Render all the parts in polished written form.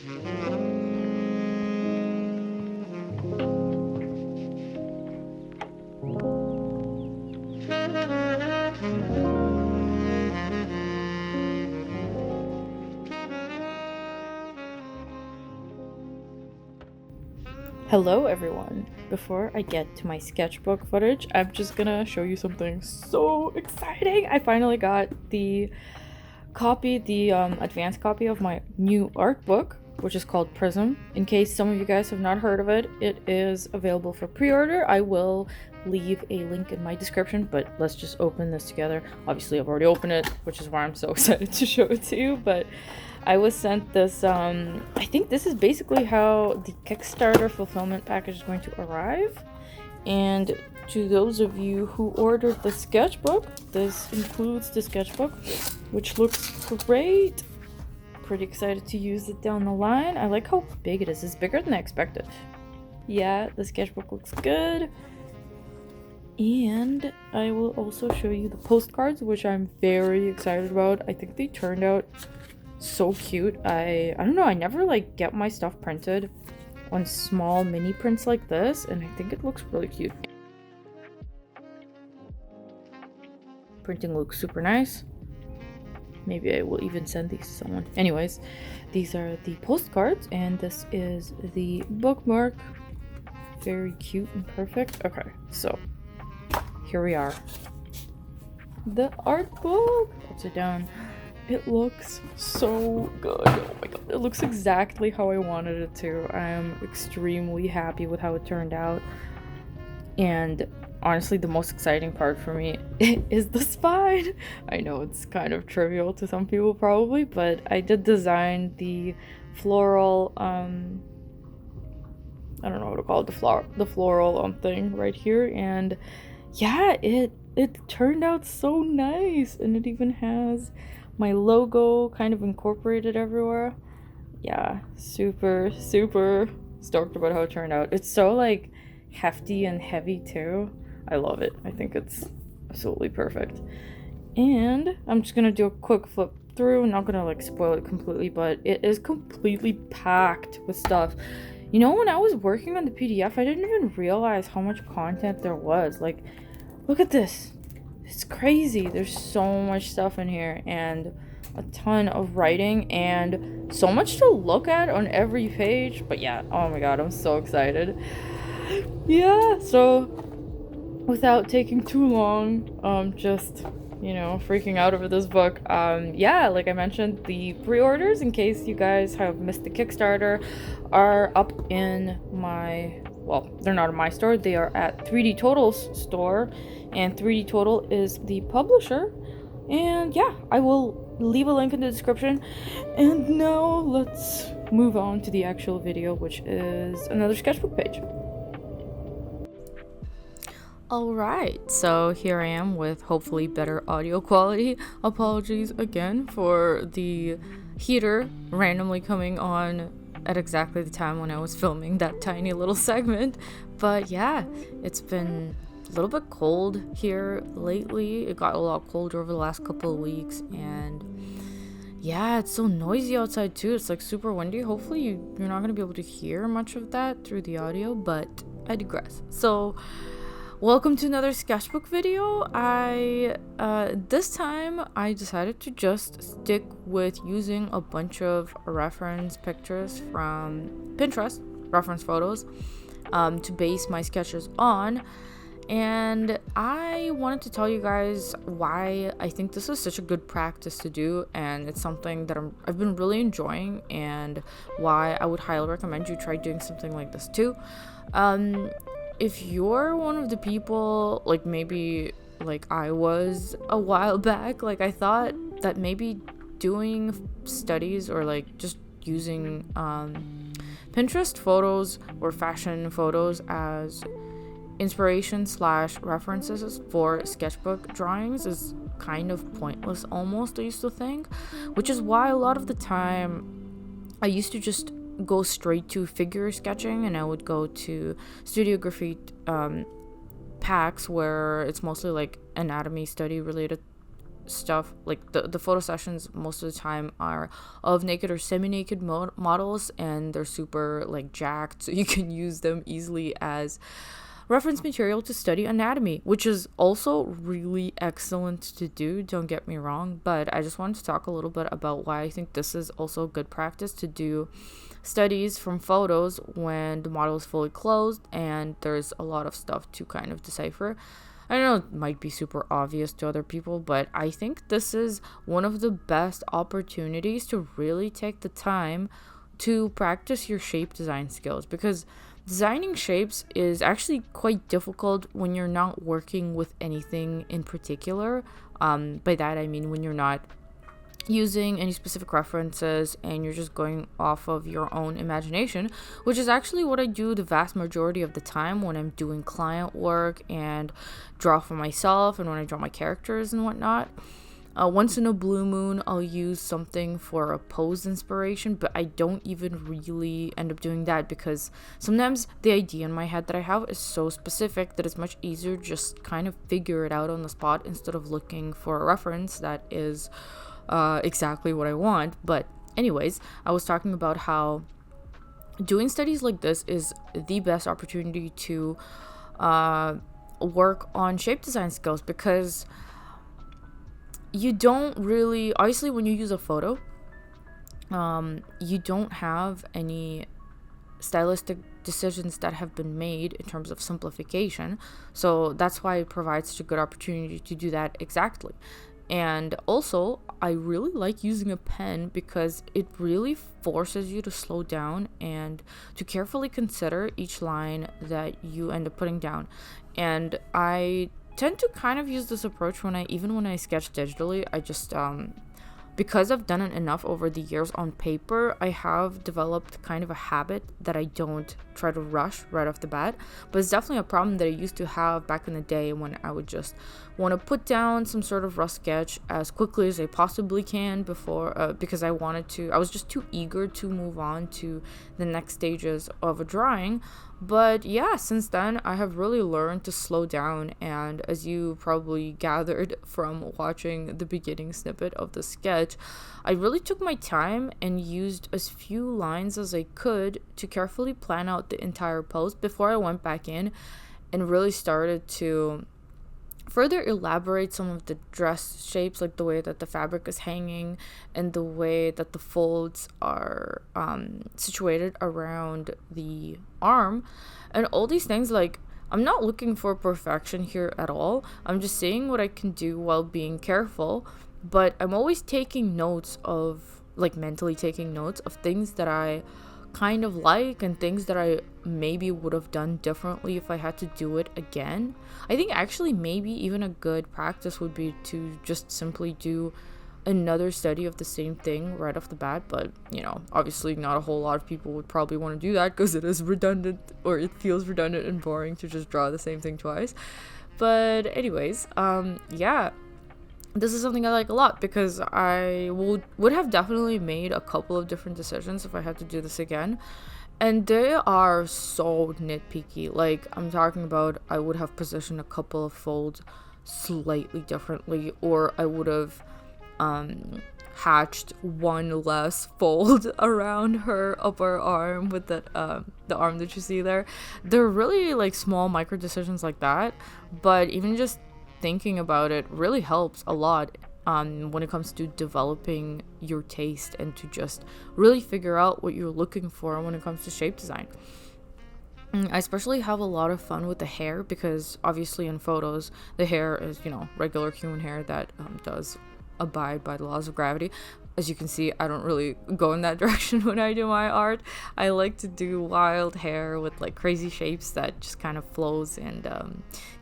Hello everyone! Before I get to my sketchbook footage, I'm just gonna show you something so exciting! I finally got the advanced copy of my new art book, which is called Prism. In case some of you guys have not heard of it, it is available for pre-order. I will leave a link in my description, but let's just open this together. Obviously I've already opened it, which is why I'm so excited to show it to you, but I was sent this, I think this is basically how the Kickstarter fulfillment package is going to arrive. And to those of you who ordered the sketchbook, this includes the sketchbook, which looks great. Pretty excited to use it down the line. I like how big it is. It's bigger than I expected. Yeah, the sketchbook looks good. And I will also show you the postcards, which I'm very excited about. I think they turned out so cute. I don't know, I never like get my stuff printed on small mini prints like this, and I think it looks really cute. Printing looks super nice. Maybe I will even send these to someone. Anyways, these are the postcards, and this is the bookmark. Very cute and perfect. Okay, so here we are. The art book. Upside down. It looks so good. Oh my god, it looks exactly how I wanted it to. I am extremely happy with how it turned out. And honestly, the most exciting part for me is the spine. I know it's kind of trivial to some people probably, but I did design the floral, I don't know what to call it, the floral thing right here, and yeah, it turned out so nice, and it even has my logo kind of incorporated everywhere. Yeah, super stoked about how it turned out. It's so like hefty and heavy too. I love it. I think it's absolutely perfect. And I'm just gonna do a quick flip through. I'm not gonna like spoil it completely, but it is completely packed with stuff. You know, when I was working on the PDF, I didn't even realize how much content there was. Like, look at this. It's crazy. There's so much stuff in here, and a ton of writing, and so much to look at on every page. But yeah, oh my god, I'm so excited. Yeah, so without taking too long, just, you know, freaking out over this book, yeah, like I mentioned, the pre-orders, in case you guys have missed the Kickstarter, are up in my, well, they're not in my store, they are at 3D Total's store, and 3D Total is the publisher. And yeah, I will leave a link in the description. And now let's move on to the actual video, which is another sketchbook page. Alright, so here I am with hopefully better audio quality. Apologies again for the heater randomly coming on at exactly the time when I was filming that tiny little segment. But yeah, it's been a little bit cold here lately. It got a lot colder over the last couple of weeks, and yeah, it's so noisy outside too. It's like super windy. Hopefully you're not going to be able to hear much of that through the audio, but I digress. So welcome to another sketchbook video. This time I decided to just stick with using a bunch of reference pictures from Pinterest, reference photos, to base my sketches on. And I wanted to tell you guys why I think this is such a good practice to do, and it's something that I've been really enjoying, and why I would highly recommend you try doing something like this too. If you're one of the people, like maybe like I was a while back, like I thought that maybe doing studies or like just using Pinterest photos or fashion photos as inspiration / references for sketchbook drawings is kind of pointless almost, I used to think, which is why a lot of the time I used to just go straight to figure sketching, and I would go to Studio Graphite packs where it's mostly like anatomy study related stuff, like the photo sessions most of the time are of naked or semi-naked models, and they're super like jacked, so you can use them easily as reference material to study anatomy, which is also really excellent to do, don't get me wrong. But I just wanted to talk a little bit about why I think this is also good practice to do studies from photos when the model is fully closed and there's a lot of stuff to kind of decipher. I know it might be super obvious to other people, but I think this is one of the best opportunities to really take the time to practice your shape design skills, because designing shapes is actually quite difficult when you're not working with anything in particular. By that I mean when you're not using any specific references and you're just going off of your own imagination, which is actually what I do the vast majority of the time when I'm doing client work and draw for myself and when I draw my characters and whatnot. Once in a blue moon, I'll use something for a pose inspiration, but I don't even really end up doing that because sometimes the idea in my head that I have is so specific that it's much easier just kind of figure it out on the spot instead of looking for a reference that is exactly what I want. But anyways, I was talking about how doing studies like this is the best opportunity to work on shape design skills, because you don't really, obviously when you use a photo, you don't have any stylistic decisions that have been made in terms of simplification. So that's why it provides such a good opportunity to do that exactly. And also, I really like using a pen because it really forces you to slow down and to carefully consider each line that you end up putting down. And I tend to kind of use this approach when I sketch digitally. I just because I've done it enough over the years on paper, I have developed kind of a habit that I don't try to rush right off the bat. But it's definitely a problem that I used to have back in the day when I would just want to put down some sort of rough sketch as quickly as I possibly can before because I was just too eager to move on to the next stages of a drawing. But yeah, since then I have really learned to slow down, and as you probably gathered from watching the beginning snippet of the sketch, I really took my time and used as few lines as I could to carefully plan out the entire pose before I went back in and really started to further elaborate some of the dress shapes, like the way that the fabric is hanging and the way that the folds are situated around the arm and all these things. Like, I'm not looking for perfection here at all. I'm just seeing what I can do while being careful, but I'm always taking notes of, like, mentally taking notes of things that I kind of like and things that I maybe would have done differently if I had to do it again. I think actually maybe even a good practice would be to just simply do another study of the same thing right off the bat, but you know, obviously not a whole lot of people would probably want to do that because it is redundant, or it feels redundant and boring to just draw the same thing twice. But anyways, yeah, this is something I like a lot because I would have definitely made a couple of different decisions if I had to do this again. And they are so nitpicky. Like, I'm talking about I would have positioned a couple of folds slightly differently, or I would have hatched one less fold around her upper arm with that the arm that you see there. They're really like small micro decisions like that, but even just thinking about it really helps a lot when it comes to developing your taste and to just really figure out what you're looking for when it comes to shape design. I especially have a lot of fun with the hair because obviously in photos the hair is, you know, regular human hair that does abide by the laws of gravity. As you can see, I don't really go in that direction when I do my art. I like to do wild hair with like crazy shapes that just kind of flows, and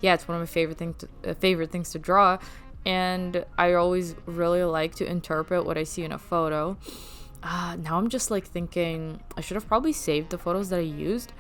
yeah, it's one of my favorite things to draw. And I always really like to interpret what I see in a photo. Now I'm just like thinking I should have probably saved the photos that I used,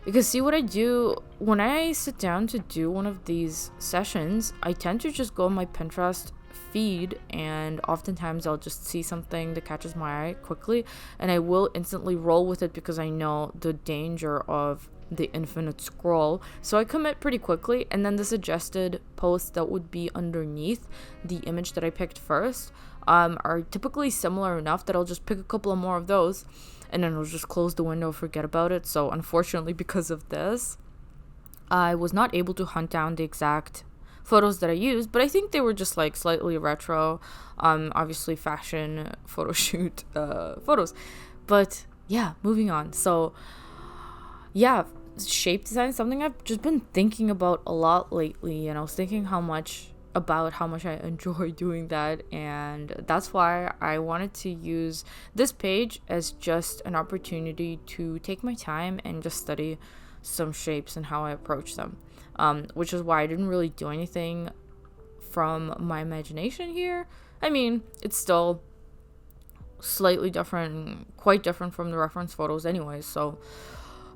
because see what I do when I sit down to do one of these sessions, I tend to just go on my Pinterest feed, and oftentimes I'll just see something that catches my eye quickly and I will instantly roll with it because I know the danger of the infinite scroll. So I commit pretty quickly, and then the suggested posts that would be underneath the image that I picked first are typically similar enough that I'll just pick a couple of more of those, and then I'll just close the window, forget about it. So unfortunately, because of this, I was not able to hunt down the exact photos that I used, but I think they were just like slightly retro, obviously fashion photo shoot photos. But yeah, moving on. So yeah, shape design is something I've just been thinking about a lot lately, and I was thinking how much I enjoy doing that, and that's why I wanted to use this page as just an opportunity to take my time and just study some shapes and how I approach them, which is why I didn't really do anything from my imagination here. I mean, it's still slightly different, quite different from the reference photos anyways, so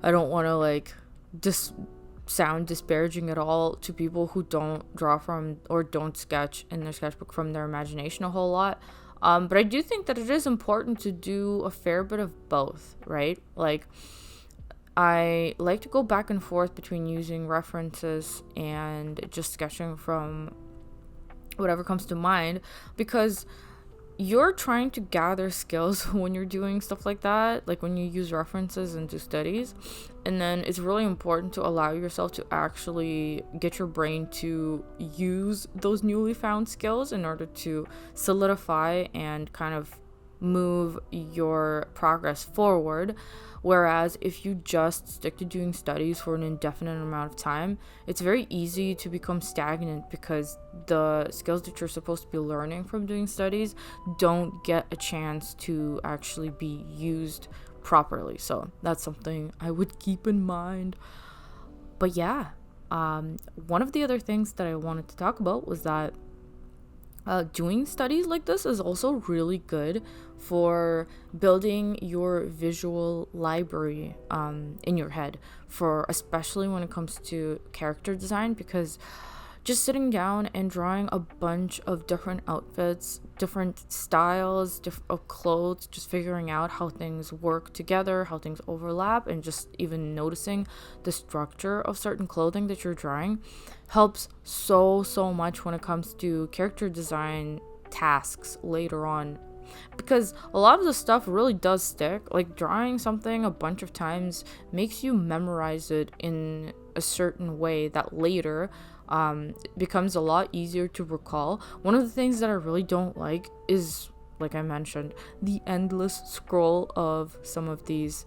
I don't want to like sound disparaging at all to people who don't draw from or don't sketch in their sketchbook from their imagination a whole lot, but I do think that it is important to do a fair bit of both, right? Like, I like to go back and forth between using references and just sketching from whatever comes to mind, because you're trying to gather skills when you're doing stuff like that, like when you use references and do studies. And then it's really important to allow yourself to actually get your brain to use those newly found skills in order to solidify and kind of move your progress forward. Whereas if you just stick to doing studies for an indefinite amount of time, it's very easy to become stagnant, because the skills that you're supposed to be learning from doing studies don't get a chance to actually be used properly. So that's something I would keep in mind. But yeah, one of the other things that I wanted to talk about was that doing studies like this is also really good for building your visual library in your head, for especially when it comes to character design, because just sitting down and drawing a bunch of different outfits, different styles of clothes, just figuring out how things work together, how things overlap, and just even noticing the structure of certain clothing that you're drawing helps so much when it comes to character design tasks later on. Because a lot of the stuff really does stick. Like, drawing something a bunch of times makes you memorize it in a certain way that later becomes a lot easier to recall. One of the things that I really don't like is, like I mentioned, the endless scroll of some of these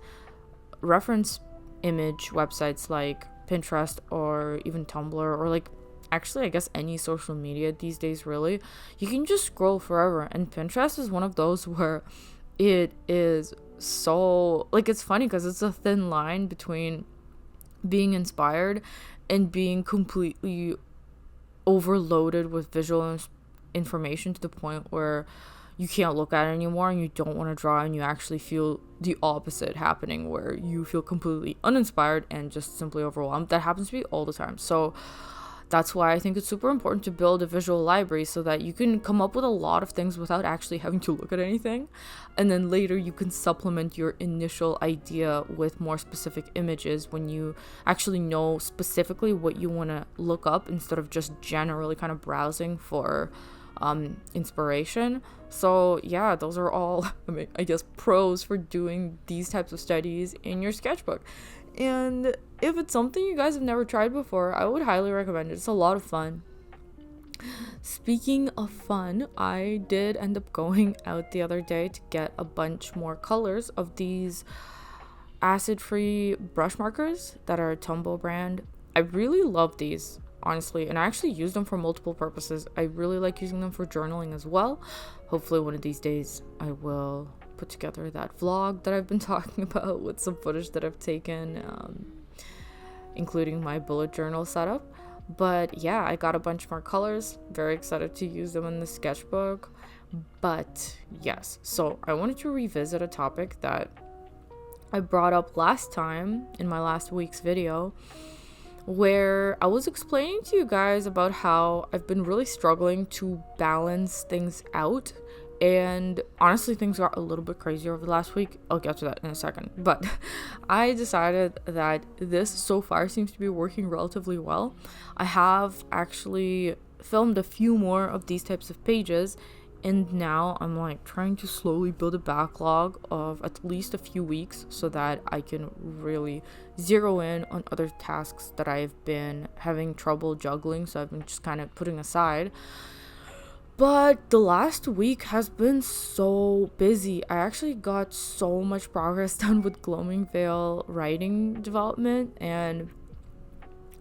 reference image websites like Pinterest or even Tumblr, or like, actually, I guess any social media these days, really. You can just scroll forever, and Pinterest is one of those where it is so, like, it's funny because it's a thin line between being inspired and being completely overloaded with visual information to the point where you can't look at it anymore and you don't want to draw, and you actually feel the opposite happening, where you feel completely uninspired and just simply overwhelmed. That happens to me all the time. So that's why I think it's super important to build a visual library, so that you can come up with a lot of things without actually having to look at anything. And then later you can supplement your initial idea with more specific images when you actually know specifically what you want to look up, instead of just generally kind of browsing for inspiration. So yeah, those are all, I guess, pros for doing these types of studies in your sketchbook. And if it's something you guys have never tried before, I would highly recommend it. It's a lot of fun. Speaking of fun, I did end up going out the other day to get a bunch more colors of these acid-free brush markers that are a Tombow brand. I really love these, honestly, and I actually use them for multiple purposes. I really like using them for journaling as well. Hopefully one of these days I will put together that vlog that I've been talking about with some footage that I've taken, including my bullet journal setup. But yeah, I got a bunch more colors. Very excited to use them in the sketchbook. But yes, so I wanted to revisit a topic that I brought up last time in my last week's video, where I was explaining to you guys about how I've been really struggling to balance things out And honestly, things got a little bit crazier over the last week. I'll get to that in a second. But I decided that this so far seems to be working relatively well. I have actually filmed a few more of these types of pages, and now I'm like trying to slowly build a backlog of at least a few weeks so that I can really zero in on other tasks that I've been having trouble juggling, so I've been just kind of putting aside. But the last week has been so busy. I actually got so much progress done with Gloaming Veil writing development, and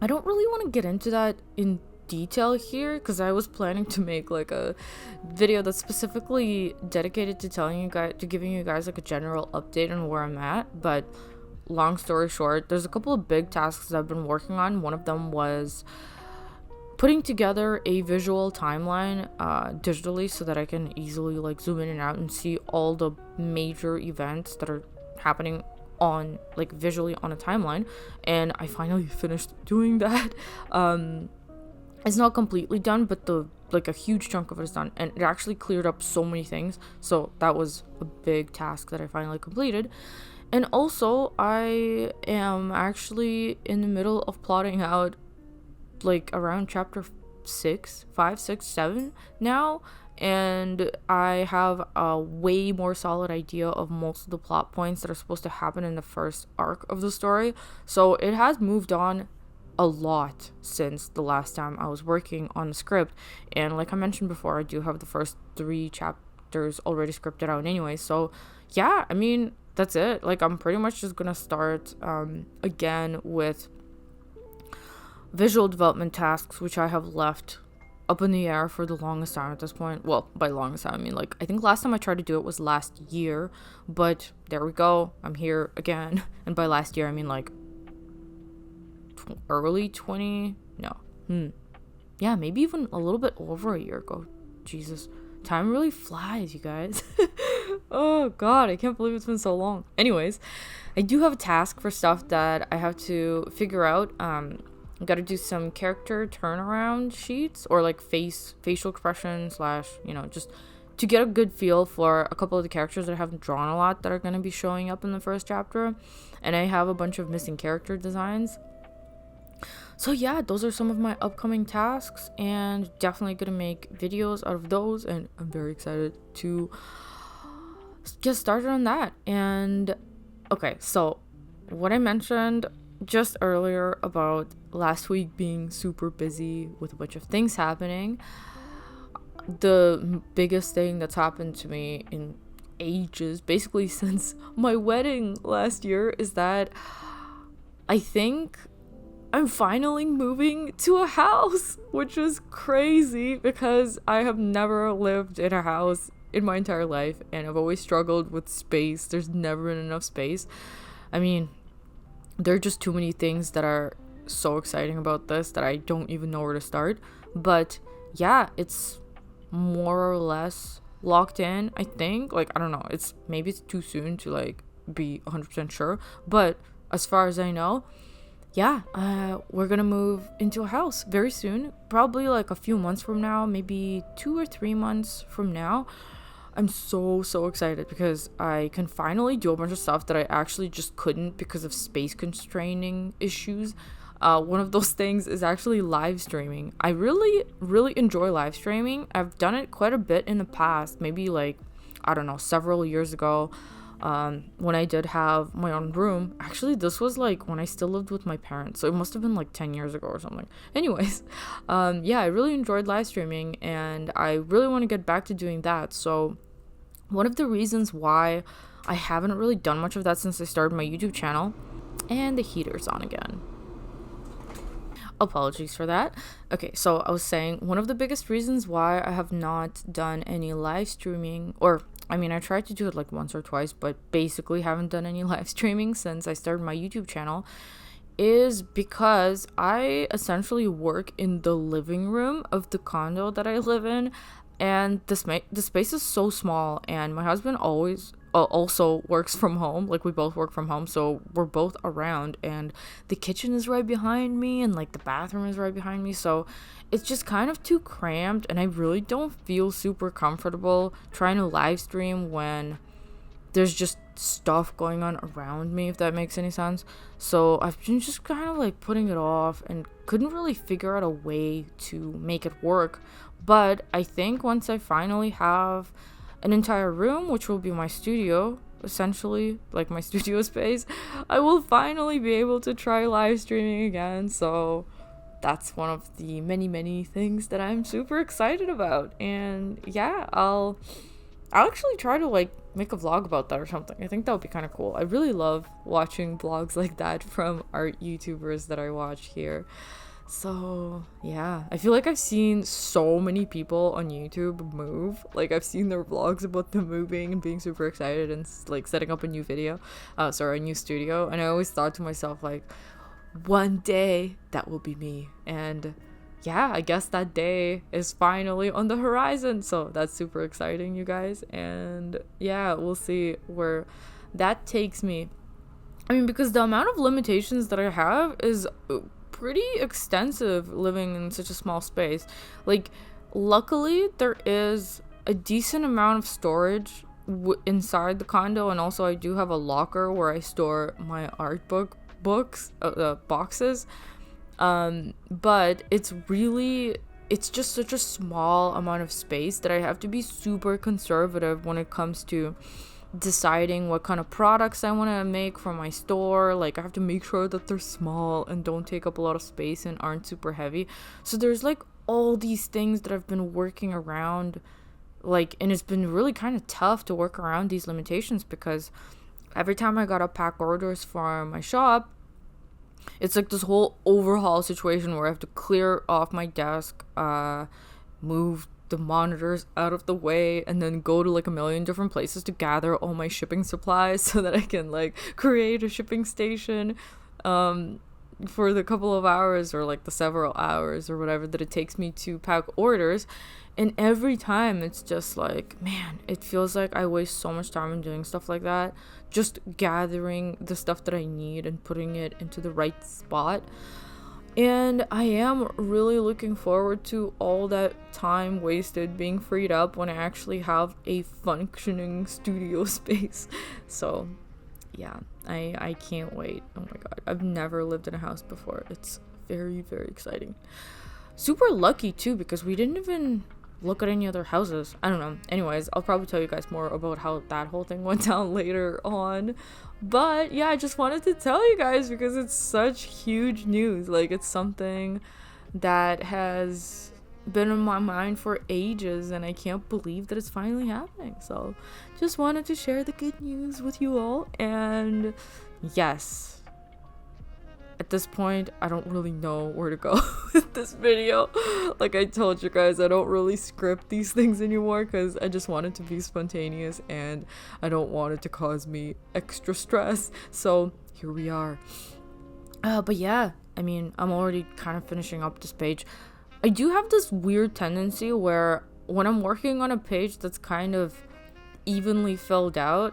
I don't really want to get into that in detail here because I was planning to make like a video that's specifically dedicated to telling you guys, to giving you guys like a general update on where I'm at. But long story short, there's a couple of big tasks that I've been working on. One of them was putting together a visual timeline digitally so that I can easily like zoom in and out and see all the major events that are happening on like visually on a timeline, and I finally finished doing that. It's not completely done, but the like a huge chunk of it is done, and it actually cleared up so many things, so that was a big task that I finally completed. And also I am actually in the middle of plotting out like around chapter 6, 5, 6, 7 now, and I have a way more solid idea of most of the plot points that are supposed to happen in the first arc of the story. So it has moved on a lot since the last time I was working on the script, and like I mentioned before, I do have the first 3 chapters already scripted out anyway. So yeah, I mean, that's it. Like, I'm pretty much just gonna start again with visual development tasks, which I have left up in the air for the longest time at this point. Well, by longest time, I mean, like, I think last time I tried to do it was last year, but there we go, I'm here again. And by last year, I mean, like, early 20, no, yeah, maybe even a little bit over a year ago. Jesus, time really flies, you guys. Oh god, I can't believe it's been so long. Anyways, I do have a task for stuff that I have to figure out. I gotta do some character turnaround sheets, or like facial expression slash, you know, just to get a good feel for a couple of the characters that I haven't drawn a lot that are going to be showing up in the first chapter. And I have a bunch of missing character designs. So yeah, those are some of my upcoming tasks, and definitely gonna make videos out of those, and I'm very excited to get started on that. And okay, so what I mentioned just earlier about last week being super busy with a bunch of things happening, the biggest thing that's happened to me in ages, basically since my wedding last year, is that I think I'm finally moving to a house, which is crazy because I have never lived in a house in my entire life, and I've always struggled with space. There's never been enough space. I mean, there are just too many things that are so exciting about this that I don't even know where to start. But yeah, it's more or less locked in, I think. Like, I don't know, maybe it's too soon to like be 100% sure, but as far as I know, yeah, we're gonna move into a house very soon, probably like a few months from now, maybe 2 or 3 months from now. I'm so excited because I can finally do a bunch of stuff that I actually just couldn't because of space constraining issues. One of those things is actually live streaming. I really enjoy live streaming. I've done it quite a bit in the past, maybe like, I don't know, several years ago, when I did have my own room. Actually, this was like when I still lived with my parents, so it must have been like 10 years ago or something. Anyways, yeah, I really enjoyed live streaming, and I really want to get back to doing that. So one of the reasons why I haven't really done much of that since I started my YouTube channel, and the heater's on again. Apologies for that. Okay, so I was saying one of the biggest reasons why I have not done any live streaming, or I mean, I tried to do it like once or twice, but basically haven't done any live streaming since I started my YouTube channel, is because I essentially work in the living room of the condo that I live in. and the space is so small, and my husband always also works from home. Like, we both work from home, so we're both around, and the kitchen is right behind me, and like the bathroom is right behind me, so it's just kind of too cramped, and I really don't feel super comfortable trying to live stream when there's just stuff going on around me, if that makes any sense. So I've been just kind of like putting it off and couldn't really figure out a way to make it work. But I think once I finally have an entire room, which will be my studio, essentially, like my studio space, I will finally be able to try live streaming again. So that's one of the many things that I'm super excited about. And yeah, I'll actually try to like make a vlog about that or something. I think that would be kind of cool. I really love watching vlogs like that from art YouTubers that I watch here. So yeah, I feel like I've seen so many people on YouTube move. Like, I've seen their vlogs about them moving and being super excited and like setting up a new a new studio. And I always thought to myself, like, one day that will be me. And yeah, I guess that day is finally on the horizon. So that's super exciting, you guys. And yeah, we'll see where that takes me. I mean, because the amount of limitations that I have is pretty extensive living in such a small space. Like, luckily there is a decent amount of storage inside the condo, and also I do have a locker where I store my art boxes. But it's just such a small amount of space that I have to be super conservative when it comes to deciding what kind of products I want to make for my store. Like, I have to make sure that they're small and don't take up a lot of space and aren't super heavy. So there's like all these things that I've been working around, like, and it's been really kind of tough to work around these limitations, because every time I gotta pack orders for my shop, it's like this whole overhaul situation where I have to clear off my desk, move the monitors out of the way, and then go to like a million different places to gather all my shipping supplies so that I can like create a shipping station for the couple of hours or like the several hours or whatever that it takes me to pack orders. And every time it's just like, man, it feels like I waste so much time in doing stuff like that, just gathering the stuff that I need and putting it into the right spot. And I am really looking forward to all that time wasted being freed up when I actually have a functioning studio space. So yeah, I can't wait. Oh my god, I've never lived in a house before. It's very exciting. Super lucky too, because we didn't even look at any other houses. I don't know. Anyways, I'll probably tell you guys more about how that whole thing went down later on. But yeah, I just wanted to tell you guys because it's such huge news. Like, it's something that has been in my mind for ages, and I can't believe that it's finally happening. So just wanted to share the good news with you all. And yes, at this point, I don't really know where to go with this video. Like I told you guys, I don't really script these things anymore because I just want it to be spontaneous and I don't want it to cause me extra stress. So here we are. But yeah, I mean, I'm already kind of finishing up this page. I do have this weird tendency where when I'm working on a page that's kind of evenly filled out,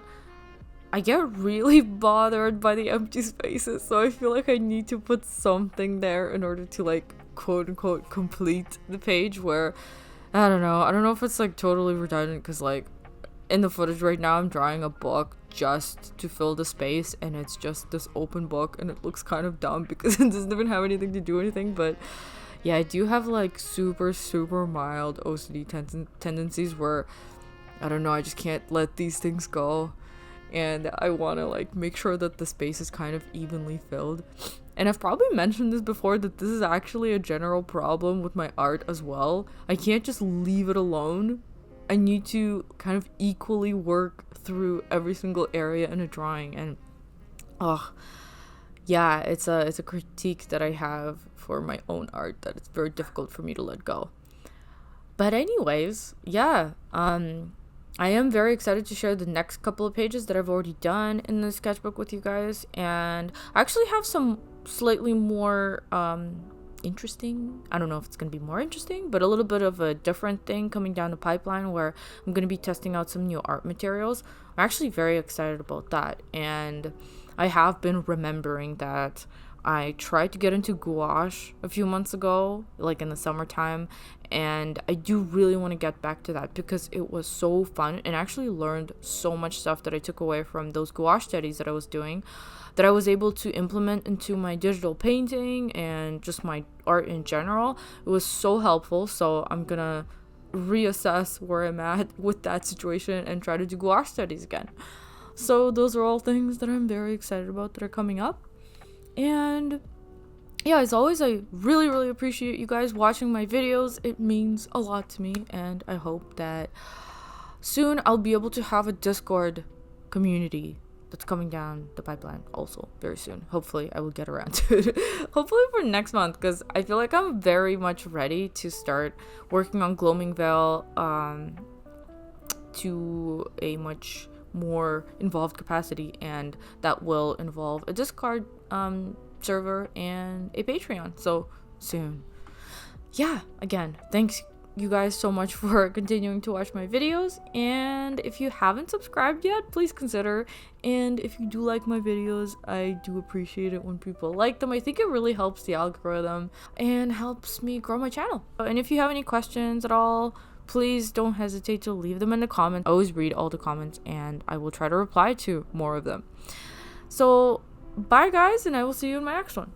I get really bothered by the empty spaces, so I feel like I need to put something there in order to like quote unquote complete the page. Where I don't know if it's like totally redundant, because like in the footage right now I'm drawing a book just to fill the space, and it's just this open book and it looks kind of dumb because it doesn't even have anything to do anything. But yeah, I do have like super mild OCD tendencies where I don't know, I just can't let these things go. And I want to like make sure that the space is kind of evenly filled. And I've probably mentioned this before, that this is actually a general problem with my art as well. I can't just leave it alone. I need to kind of equally work through every single area in a drawing. And yeah, it's a critique that I have for my own art, that it's very difficult for me to let go. But anyways, yeah, I am very excited to share the next couple of pages that I've already done in the sketchbook with you guys. And I actually have some slightly more interesting. I don't know if it's going to be more interesting, but a little bit of a different thing coming down the pipeline where I'm going to be testing out some new art materials. I'm actually very excited about that. And I have been remembering that I tried to get into gouache a few months ago, like in the summertime, and I do really want to get back to that because it was so fun and actually learned so much stuff that I took away from those gouache studies that I was doing that I was able to implement into my digital painting and just my art in general. It was so helpful, so I'm gonna reassess where I'm at with that situation and try to do gouache studies again. So those are all things that I'm very excited about that are coming up. And yeah, as always, I really, really appreciate you guys watching my videos. It means a lot to me, and I hope that soon I'll be able to have a Discord community that's coming down the pipeline also very soon. Hopefully I will get around to it. Hopefully for next month, because I feel like I'm very much ready to start working on Gloaming Veil to a much more involved capacity, and that will involve a Discord server and a Patreon, so soon. Yeah, again, thanks you guys so much for continuing to watch my videos, and if you haven't subscribed yet, please consider. And if you do like my videos, I do appreciate it when people like them. I think it really helps the algorithm and helps me grow my channel. And if you have any questions at all, please don't hesitate to leave them in the comments. I always read all the comments and I will try to reply to more of them. So bye guys, and I will see you in my next one.